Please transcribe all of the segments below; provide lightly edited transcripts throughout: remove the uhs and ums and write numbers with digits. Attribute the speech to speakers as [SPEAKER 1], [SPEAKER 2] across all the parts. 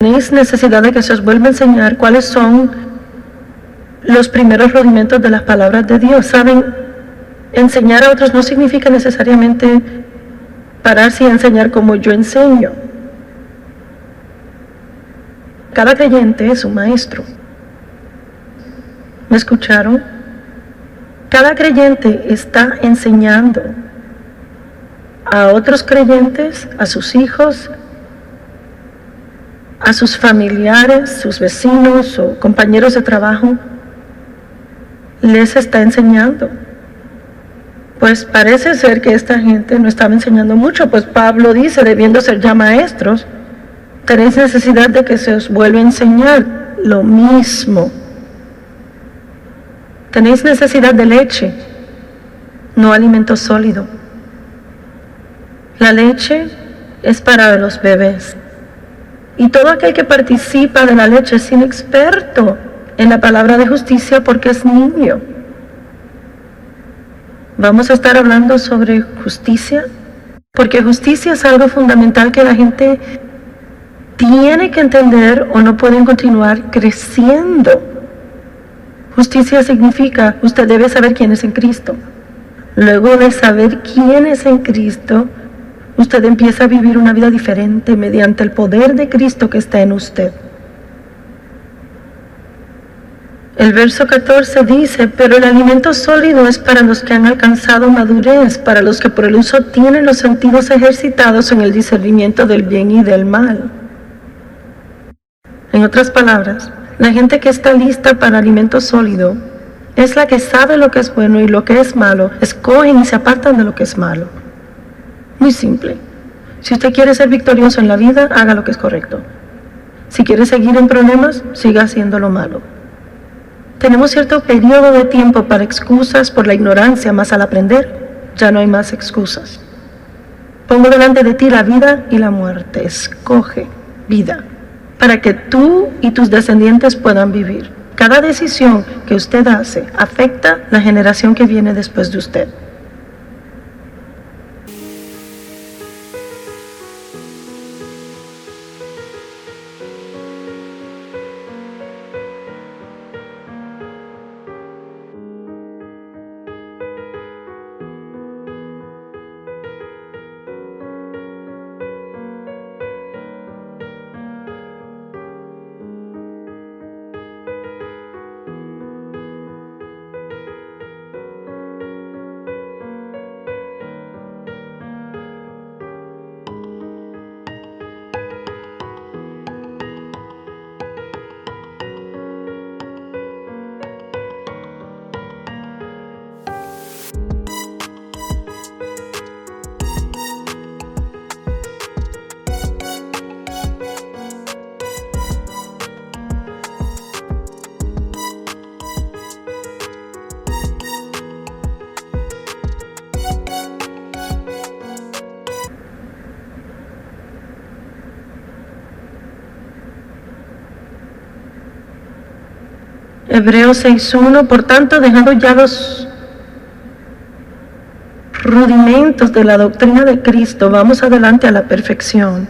[SPEAKER 1] Tenéis necesidad de que se os vuelva a enseñar cuáles son los primeros rudimentos de las palabras de Dios. Saben, enseñar a otros no significa necesariamente pararse y enseñar como yo enseño. Cada creyente es un maestro. ¿Me escucharon? Cada creyente está enseñando a otros creyentes, a sus hijos, a sus familiares, sus vecinos o compañeros de trabajo. Les está enseñando. Pues parece ser que esta gente no estaba enseñando mucho, pues Pablo dice, debiendo ser ya maestros, tenéis necesidad de que se os vuelva a enseñar lo mismo. Tenéis necesidad de leche, no alimento sólido. La leche es para los bebés. Y todo aquel que participa de la leche es inexperto en la palabra de justicia porque es niño. Vamos a estar hablando sobre justicia, porque justicia es algo fundamental que la gente tiene que entender o no pueden continuar creciendo. Justicia significa, usted debe saber quién es en Cristo. Luego de saber quién es en Cristo, usted empieza a vivir una vida diferente mediante el poder de Cristo que está en usted. El verso 14 dice, pero el alimento sólido es para los que han alcanzado madurez, para los que por el uso tienen los sentidos ejercitados en el discernimiento del bien y del mal. En otras palabras, la gente que está lista para alimento sólido es la que sabe lo que es bueno y lo que es malo, escogen y se apartan de lo que es malo. Muy simple. Si usted quiere ser victorioso en la vida, haga lo que es correcto. Si quiere seguir en problemas, siga haciendo lo malo. Tenemos cierto periodo de tiempo para excusas por la ignorancia, mas al aprender, ya no hay más excusas. Pongo delante de ti la vida y la muerte. Escoge vida, para que tú y tus descendientes puedan vivir. Cada decisión que usted hace afecta la generación que viene después de usted. Hebreos 6:1, por tanto, dejando ya los rudimentos de la doctrina de Cristo, vamos adelante a la perfección,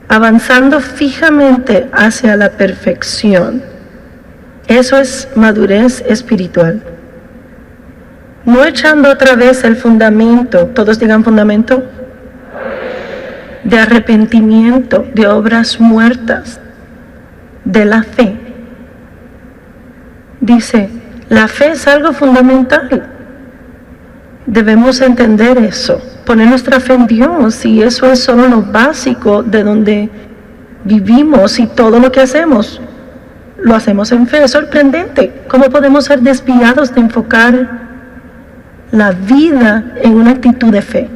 [SPEAKER 1] avanzando fijamente hacia la perfección. Eso es madurez espiritual. No echando otra vez el fundamento, todos digan fundamento, de arrepentimiento, de obras muertas, de la fe. Dice, la fe es algo fundamental. Debemos entender eso, poner nuestra fe en Dios, y eso es solo lo básico de donde vivimos, y todo lo que hacemos, lo hacemos en fe. Es sorprendente cómo podemos ser desviados de enfocar la vida en una actitud de fe.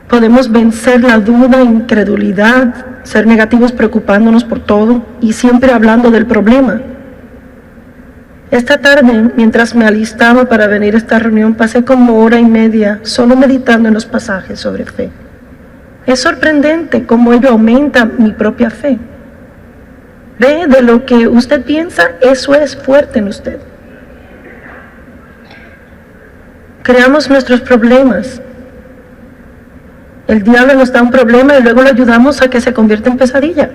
[SPEAKER 1] Podemos vencer la duda, incredulidad, ser negativos preocupándonos por todo y siempre hablando del problema. Esta tarde, mientras me alistaba para venir a esta reunión, pasé como hora y media solo meditando en los pasajes sobre fe. Es sorprendente cómo ello aumenta mi propia fe. Ve, de lo que usted piensa, eso es fuerte en usted. Creamos nuestros problemas. El diablo nos da un problema y luego lo ayudamos a que se convierta en pesadilla.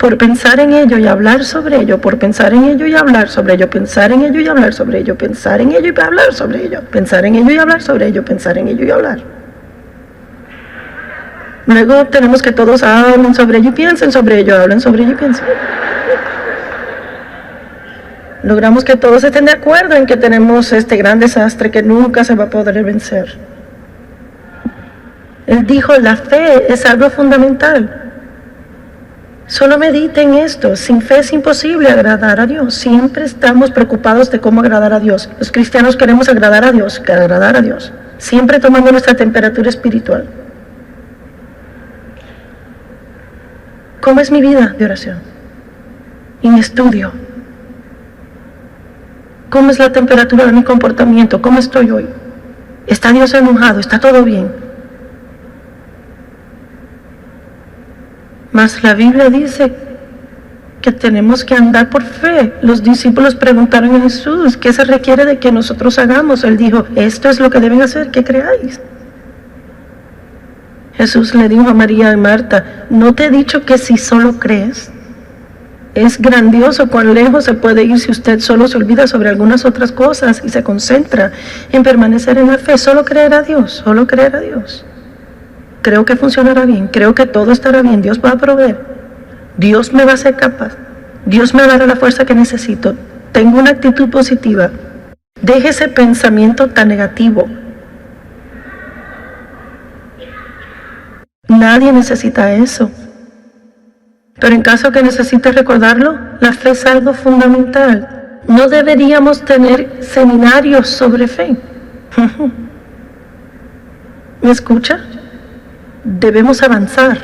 [SPEAKER 1] por pensar en ello y hablar sobre ello, por pensar en ello y hablar sobre ello, pensar en ello y hablar sobre ello, pensar en ello y hablar sobre ello, pensar en ello y hablar sobre ello, pensar en ello y hablar. Luego tenemos que todos hablen sobre ello y piensen sobre ello, hablen sobre ello y piensen. Logramos que todos estén de acuerdo en que tenemos este gran desastre que nunca se va a poder vencer. Él dijo, la fe es algo fundamental. Solo mediten esto, sin fe es imposible agradar a Dios. Siempre estamos preocupados de cómo agradar a Dios. Los cristianos queremos agradar a Dios, siempre tomando nuestra temperatura espiritual. ¿Cómo es mi vida de oración? Y mi estudio. ¿Cómo es la temperatura de mi comportamiento? ¿Cómo estoy hoy? ¿Está Dios enojado? ¿Está todo bien? Mas la Biblia dice que tenemos que andar por fe. Los discípulos preguntaron a Jesús, ¿qué se requiere de que nosotros hagamos? Él dijo, esto es lo que deben hacer, que creáis. Jesús le dijo a María y Marta, ¿no te he dicho que si solo crees? Es grandioso cuán lejos se puede ir si usted solo se olvida sobre algunas otras cosas y se concentra en permanecer en la fe. Solo creer a Dios, solo creer a Dios. Creo que funcionará bien, creo que todo estará bien, Dios va a proveer, Dios me va a hacer capaz, Dios me dará la fuerza que necesito, tengo una actitud positiva. Deje ese pensamiento tan negativo. Nadie necesita eso. Pero en caso que necesite recordarlo, la fe es algo fundamental. No deberíamos tener seminarios sobre fe. ¿Me escucha? Debemos avanzar.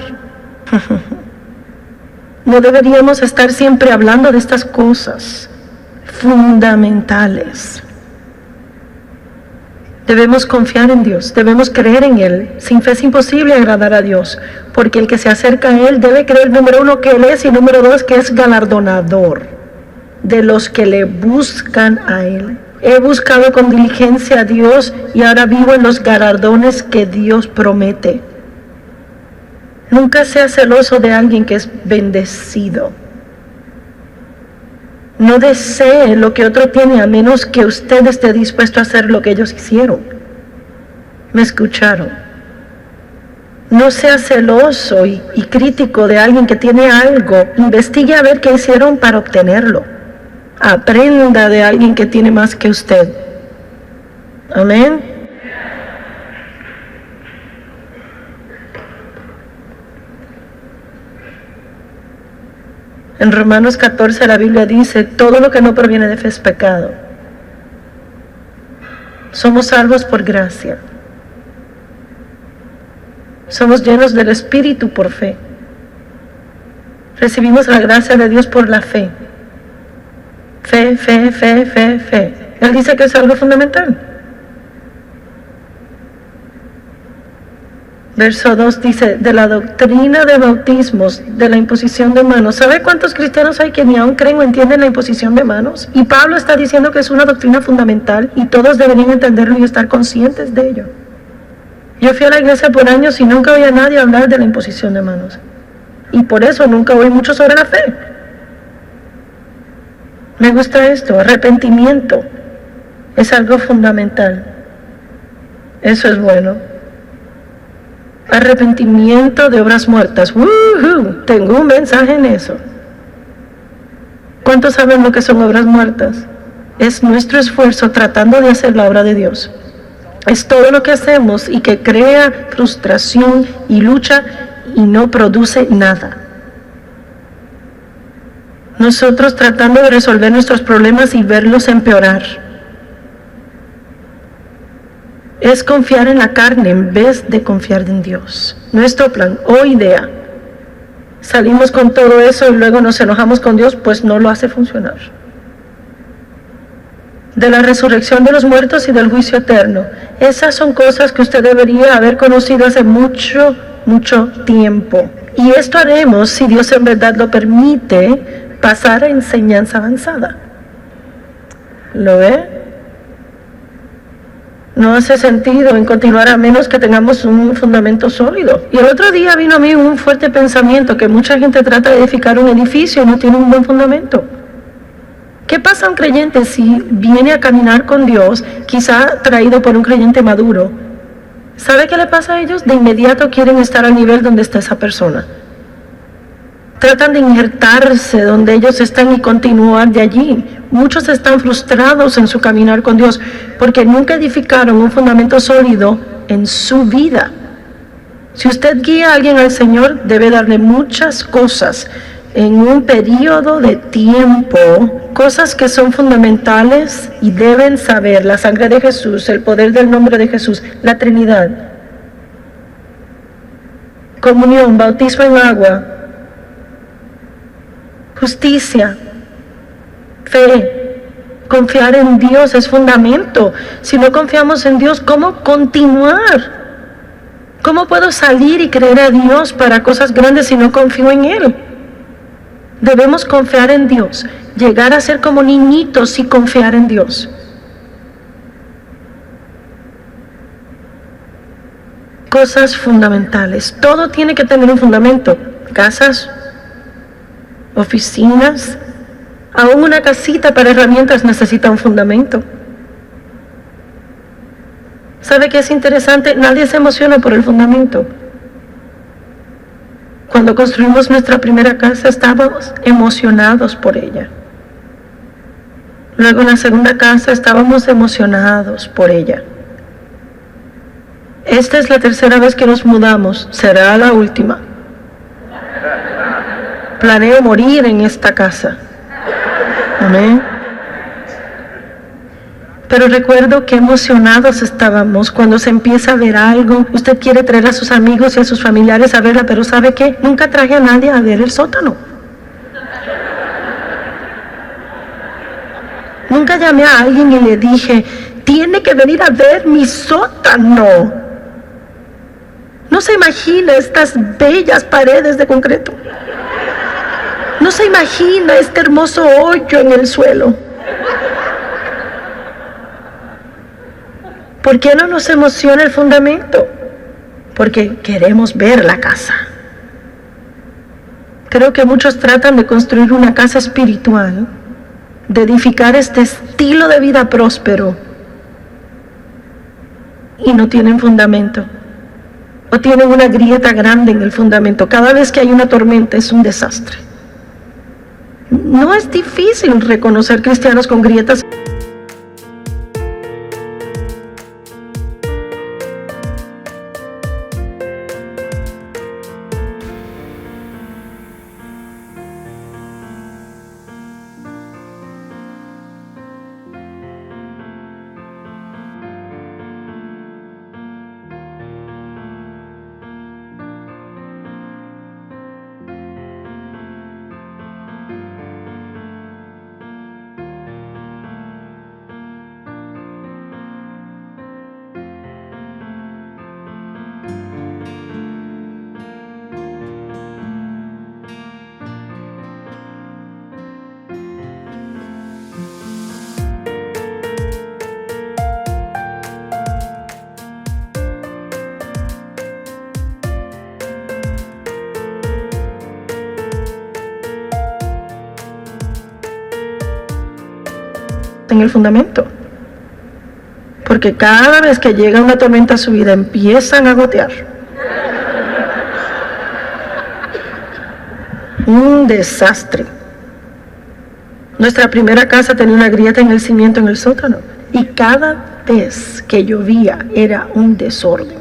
[SPEAKER 1] No deberíamos estar siempre hablando de estas cosas fundamentales. Debemos confiar en Dios, debemos creer en Él. Sin fe es imposible agradar a Dios, porque el que se acerca a Él debe creer, número uno, que Él es, y número dos, que es galardonador de los que le buscan a Él. He buscado con diligencia a Dios y ahora vivo en los galardones que Dios promete. Nunca sea celoso de alguien que es bendecido. No desee lo que otro tiene a menos que usted esté dispuesto a hacer lo que ellos hicieron. ¿Me escucharon? No sea celoso y crítico de alguien que tiene algo. Investigue a ver qué hicieron para obtenerlo. Aprenda de alguien que tiene más que usted. Amén. En Romanos 14 la Biblia dice, todo lo que no proviene de fe es pecado. Somos salvos por gracia. Somos llenos del Espíritu por fe. Recibimos la gracia de Dios por la fe. Fe, fe, fe, fe, fe. Él dice que es algo fundamental. Verso 2 dice, de la doctrina de bautismos, de la imposición de manos. ¿Sabe cuántos cristianos hay que ni aún creen o entienden la imposición de manos? Y Pablo está diciendo que es una doctrina fundamental y todos deberían entenderlo y estar conscientes de ello. Yo fui a la iglesia por años y nunca oí a nadie hablar de la imposición de manos. Y por eso nunca oí mucho sobre la fe. Me gusta esto, arrepentimiento. Es algo fundamental. Eso es bueno. Arrepentimiento de obras muertas. ¡Woohoo! Tengo un mensaje en eso. ¿Cuántos saben lo que son obras muertas? Es nuestro esfuerzo tratando de hacer la obra de Dios. Es todo lo que hacemos y que crea frustración y lucha y no produce nada. Nosotros tratando de resolver nuestros problemas y verlos empeorar. Es confiar en la carne en vez de confiar en Dios. Nuestro plan o idea. Salimos con todo eso y luego nos enojamos con Dios, pues no lo hace funcionar. De la resurrección de los muertos y del juicio eterno. Esas son cosas que usted debería haber conocido hace mucho, mucho tiempo. Y esto haremos, si Dios en verdad lo permite, pasar a enseñanza avanzada. ¿Lo ve? No hace sentido en continuar a menos que tengamos un fundamento sólido. Y el otro día vino a mí un fuerte pensamiento que mucha gente trata de edificar un edificio y no tiene un buen fundamento. ¿Qué pasa a un creyente si viene a caminar con Dios, quizá traído por un creyente maduro? ¿Sabe qué le pasa a ellos? De inmediato quieren estar al nivel donde está esa persona. Tratan de injertarse donde ellos están y continuar de allí. Muchos están frustrados en su caminar con Dios porque nunca edificaron un fundamento sólido en su vida. Si usted guía a alguien al Señor, debe darle muchas cosas en un periodo de tiempo, cosas que son fundamentales y deben saber: la sangre de Jesús, el poder del nombre de Jesús, la Trinidad, comunión, bautismo en agua, justicia, fe. Confiar en Dios es fundamento. Si no confiamos en Dios, ¿cómo continuar? ¿Cómo puedo salir y creer a Dios para cosas grandes si no confío en Él? Debemos confiar en Dios, llegar a ser como niñitos y confiar en Dios. Cosas fundamentales. Todo tiene que tener un fundamento. Casas, oficinas, aún una casita para herramientas necesita un fundamento. ¿Sabe qué es interesante? Nadie se emociona por el fundamento. Cuando construimos nuestra primera casa estábamos emocionados por ella. Luego en la segunda casa estábamos emocionados por ella. Esta es la tercera vez que nos mudamos, será la última. Planeo morir en esta casa. Amén. Pero recuerdo qué emocionados estábamos cuando se empieza a ver algo. Usted quiere traer a sus amigos y a sus familiares a verla, pero ¿sabe qué? Nunca traje a nadie a ver el sótano. Nunca llamé a alguien y le dije: tiene que venir a ver mi sótano. No se imagina estas bellas paredes de concreto. No se imagina este hermoso hoyo en el suelo. ¿Por qué no nos emociona el fundamento? Porque queremos ver la casa. Creo que muchos tratan de construir una casa espiritual, de edificar este estilo de vida próspero, y no tienen fundamento. O tienen una grieta grande en el fundamento. Cada vez que hay una tormenta es un desastre. No es difícil reconocer cristianos con grietas. En el fundamento, porque cada vez que llega una tormenta a su vida empiezan a gotear. Un desastre. Nuestra primera casa tenía una grieta en el cimiento en el sótano y cada vez que llovía era un desorden.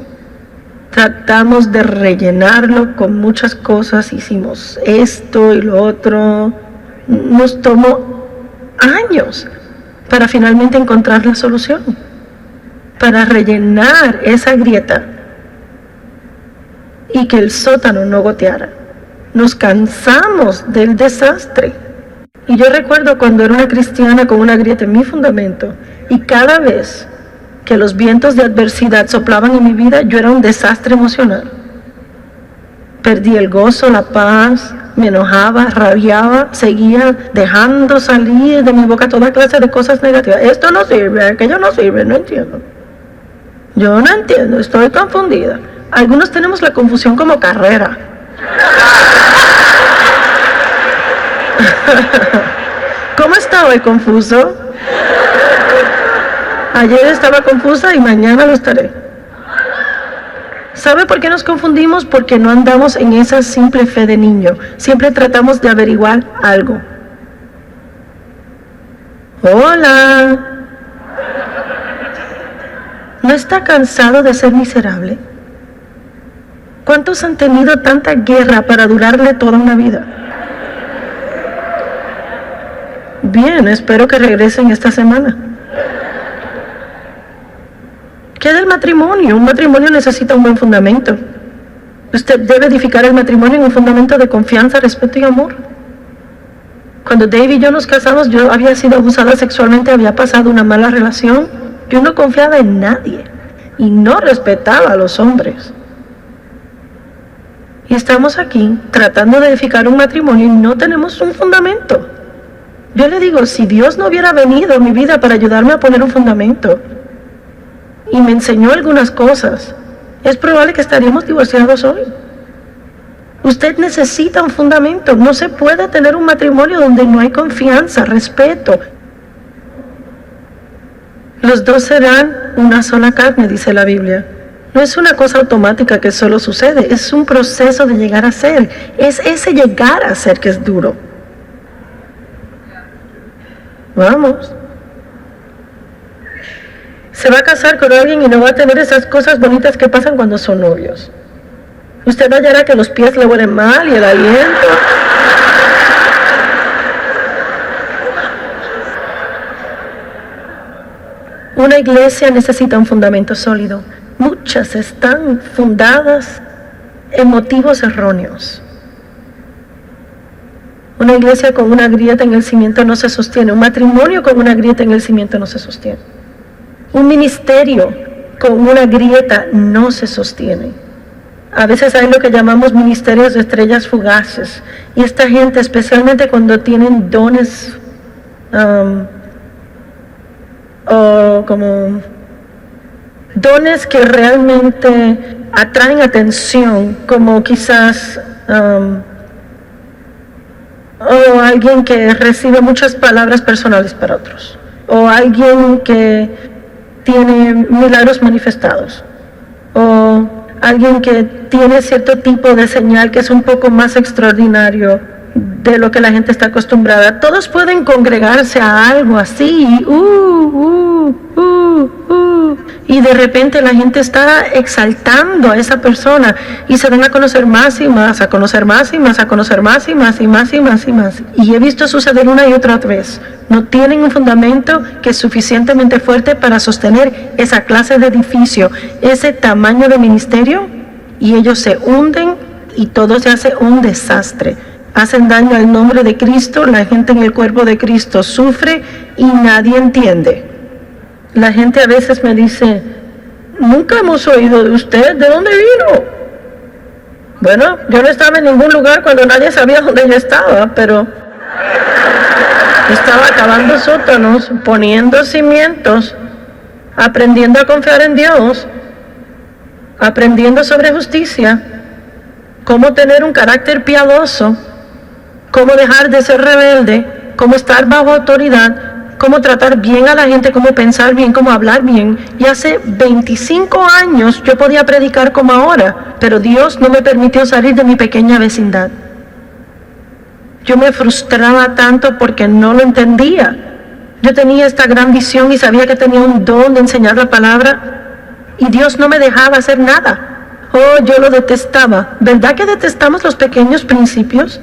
[SPEAKER 1] Tratamos de rellenarlo con muchas cosas, hicimos esto y lo otro. Nos tomó años para finalmente encontrar la solución, para rellenar esa grieta y que el sótano no goteara. Nos cansamos del desastre. Y yo recuerdo cuando era una cristiana con una grieta en mi fundamento, y cada vez que los vientos de adversidad soplaban en mi vida, yo era un desastre emocional. Perdí el gozo, la paz, me enojaba, rabiaba, seguía dejando salir de mi boca toda clase de cosas negativas. Esto no sirve, aquello no sirve, no entiendo. Yo no entiendo, estoy confundida. Algunos tenemos la confusión como carrera. ¿Cómo está hoy confuso? Ayer estaba confusa y mañana lo estaré. ¿Sabe por qué nos confundimos? Porque no andamos en esa simple fe de niño. Siempre tratamos de averiguar algo. Hola. ¿No está cansado de ser miserable? ¿Cuántos han tenido tanta guerra para durarle toda una vida? Bien, espero que regresen esta semana. ¿Qué del matrimonio? Un matrimonio necesita un buen fundamento. Usted debe edificar el matrimonio en un fundamento de confianza, respeto y amor. Cuando Dave y yo nos casamos, yo había sido abusada sexualmente, había pasado una mala relación. Yo no confiaba en nadie y no respetaba a los hombres. Y estamos aquí tratando de edificar un matrimonio y no tenemos un fundamento. Yo le digo, si Dios no hubiera venido a mi vida para ayudarme a poner un fundamento y me enseñó algunas cosas, es probable que estaríamos divorciados hoy. Usted necesita un fundamento. No se puede tener un matrimonio donde no hay confianza, respeto. Los dos serán una sola carne, dice la Biblia. No es una cosa automática que solo sucede, es un proceso de llegar a ser. Es ese llegar a ser que es duro. Vamos. Se va a casar con alguien y no va a tener esas cosas bonitas que pasan cuando son novios. Usted hallará que los pies le huelen mal y el aliento. Una iglesia necesita un fundamento sólido. Muchas están fundadas en motivos erróneos. Una iglesia con una grieta en el cimiento no se sostiene. Un matrimonio con una grieta en el cimiento no se sostiene. Un ministerio con una grieta no se sostiene. A veces hay lo que llamamos ministerios de estrellas fugaces. Y esta gente, especialmente cuando tienen dones o como dones que realmente atraen atención, como quizás o alguien que recibe muchas palabras personales para otros, o alguien que tiene milagros manifestados, o alguien que tiene cierto tipo de señal que es un poco más extraordinario de lo que la gente está acostumbrada. Todos pueden congregarse a algo así, y de repente la gente está exaltando a esa persona y se dan a conocer más y más, a conocer más y más, a conocer más y más y más y más y más. Y he visto suceder una y otra vez. No tienen un fundamento que es suficientemente fuerte para sostener esa clase de edificio, ese tamaño de ministerio, y ellos se hunden y todo se hace un desastre. Hacen daño al nombre de Cristo, la gente en el cuerpo de Cristo sufre y nadie entiende. La gente a veces me dice, nunca hemos oído de usted, ¿de dónde vino? Bueno, yo no estaba en ningún lugar cuando nadie sabía dónde yo estaba, pero estaba cavando sótanos, poniendo cimientos, aprendiendo a confiar en Dios, aprendiendo sobre justicia, cómo tener un carácter piadoso, cómo dejar de ser rebelde, cómo estar bajo autoridad, cómo tratar bien a la gente, cómo pensar bien, cómo hablar bien. Y hace 25 años yo podía predicar como ahora, pero Dios no me permitió salir de mi pequeña vecindad. Yo me frustraba tanto porque no lo entendía. Yo tenía esta gran visión y sabía que tenía un don de enseñar la palabra, y Dios no me dejaba hacer nada. Oh, yo lo detestaba. ¿Verdad que detestamos los pequeños principios?